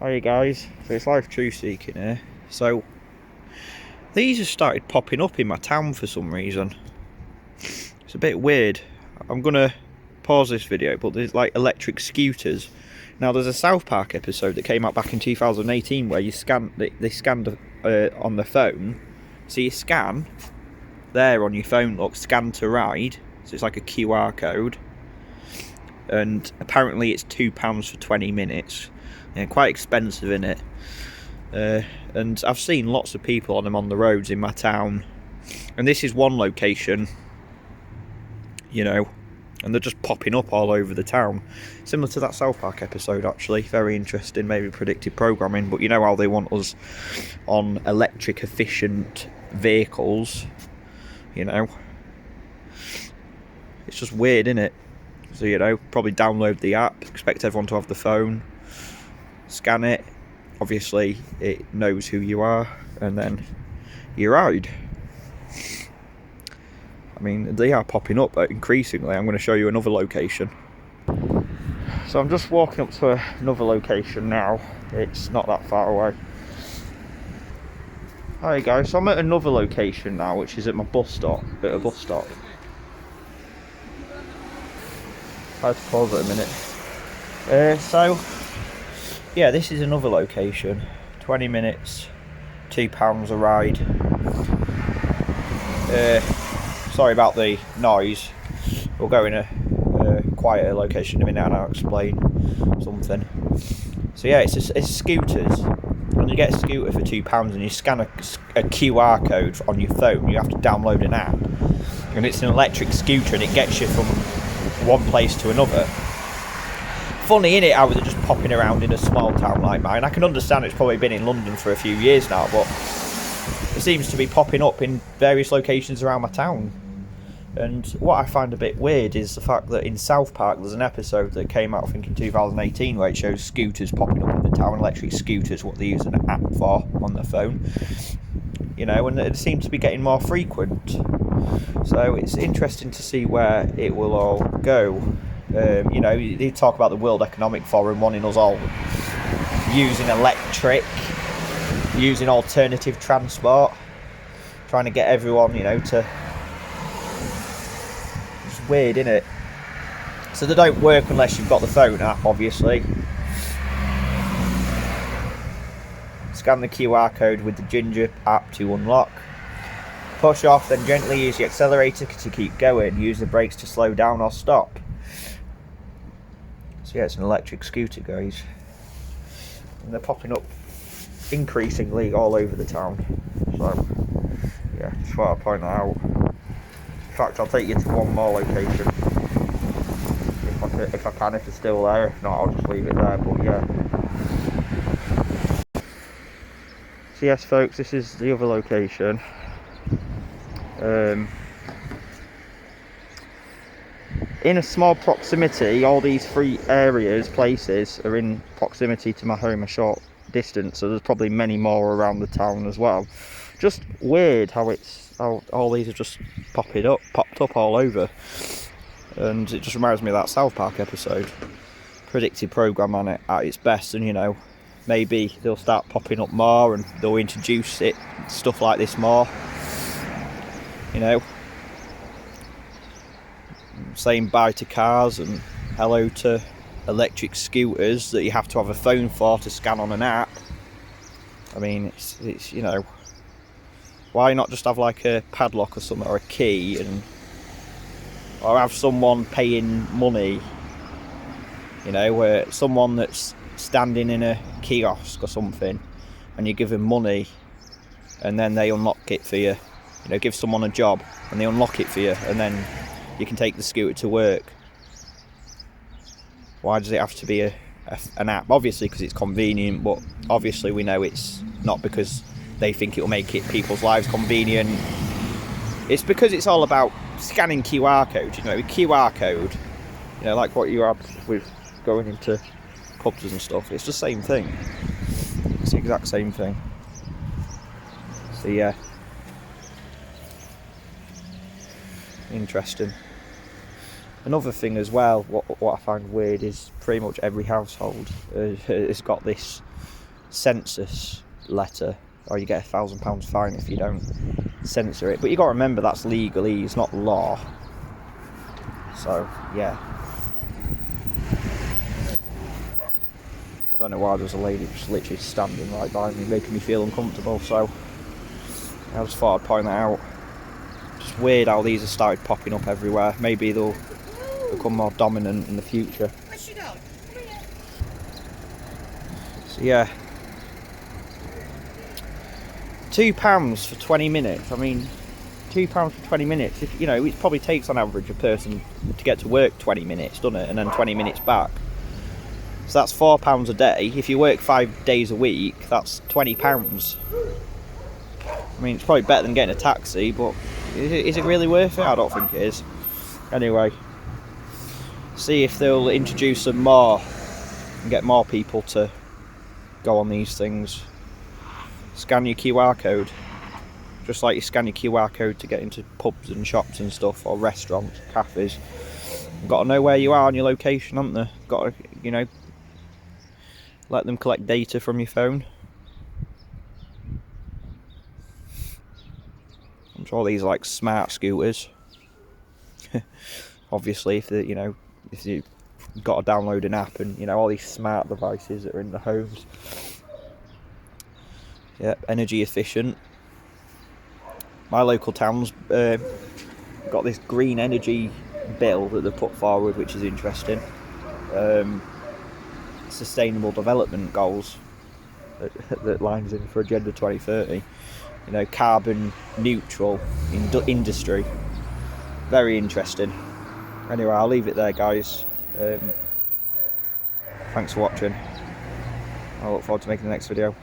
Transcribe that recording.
Hi guys, so it's Life Truth Seeking here. So these have started popping up in my town for some reason. It's a bit weird. I'm gonna pause this video, but there's like electric scooters. Now there's a South Park episode that came out back in 2018 where you scan, they scanned on the phone. So you scan there on your phone, look, scan to ride. So it's like a QR code. And apparently it's £2 for 20 minutes. Yeah, quite expensive, innit? And I've seen lots of people on them on the roads in my town, and this is one location, you know, and they're just popping up all over the town, similar to that South Park episode actually. Very interesting, maybe predictive programming, but you know how they want us on electric efficient vehicles, you know. It's just weird, innit? So, you know, probably download the app, expect everyone to have the phone, scan it, obviously it knows who you are, and then you ride. I mean, they are popping up increasingly. I'm going to show you another location. So I'm just walking up to another location now. It's not that far away. Hi guys, so I'm at another location now, which is at my bus stop, bit of a bus stop. I had to pause it a minute. So yeah, this is another location. 20 minutes, £2 a ride. Sorry about the noise. We'll go in a quieter location in a minute and I'll explain something. So yeah, it's scooters. When you get a scooter for £2 and you scan a QR code on your phone, you have to download an app. And it's an electric scooter and it gets you from one place to another. Funny, innit, how they're just popping around in a small town like mine. I can understand it's probably been in London for a few years now, but it seems to be popping up in various locations around my town. And what I find a bit weird is the fact that in South Park there's an episode that came out I think in 2018 where it shows scooters popping up in the town, electric scooters, what they use an app for on their phone. You know, and it seems to be getting more frequent. So it's interesting to see where it will all go. You know, they talk about the World Economic Forum wanting us all using electric, using alternative transport, trying to get everyone, you know, to... It's weird, isn't it? So they don't work unless you've got the phone app, obviously. Scan the QR code with the Ginger app to unlock. Push off, then gently use the accelerator to keep going. Use the brakes to slow down or stop. So yeah, it's an electric scooter, guys. And they're popping up increasingly all over the town. So yeah, just thought I'd point that out. In fact, I'll take you to one more location. If I can, if it's still there. If not, I'll just leave it there, but yeah. So yes folks, this is the other location. In a small proximity, all these three places are in proximity to my home, a short distance, so there's probably many more around the town as well. Just weird how all these are just popped up all over, and it just reminds me of that South Park episode. Predictive programming at its best, and you know, maybe they'll start popping up more and they'll introduce stuff like this more. You know, saying bye to cars and hello to electric scooters that you have to have a phone for to scan on an app. I mean, it's you know, why not just have like a padlock or something, or a key, or have someone paying money, you know, where someone that's standing in a kiosk or something and you give them money and then they unlock it for you. You know, give someone a job and they unlock it for you, and then you can take the scooter to work. Why does it have to be an app? Obviously because it's convenient, but obviously we know it's not because they think it will make people's lives convenient. It's because it's all about scanning QR codes. You know, with QR code, you know, like what you have with going into pubs and stuff, it's the same thing. It's the exact same thing. So yeah, interesting. Another thing as well, what I find weird is pretty much every household has got this census letter, or you get £1,000 fine if you don't censor it. But you got to remember that's legally, it's not law. So yeah, I don't know why there's a lady just literally standing right by me, making me feel uncomfortable. So I just thought I'd point that out. Just weird how these have started popping up everywhere. Maybe they'll become more dominant in the future. Where's she going? So yeah, £2 for 20 minutes. I mean, £2 for 20 minutes. If you know, it probably takes on average a person to get to work 20 minutes, doesn't it? And then 20 minutes back. So that's £4 a day. If you work 5 days a week, that's £20. I mean, it's probably better than getting a taxi, but is it really worth it? I don't think it is. Anyway, see if they'll introduce some more and get more people to go on these things. Scan your QR code, just like you scan your QR code to get into pubs and shops and stuff, or restaurants, cafes. You've got to know where you are on your location, haven't they? Got to, you know, let them collect data from your phone. I'm sure these are like smart scooters. Obviously, if they, you know, if you've got to download an app, and you know all these smart devices that are in the homes. Yeah, energy efficient. My local town's got this green energy bill that they've put forward, which is interesting. Sustainable development goals that lines in for Agenda 2030. You know, carbon neutral industry. Very interesting. Anyway, I'll leave it there, guys. Thanks for watching. I look forward to making the next video.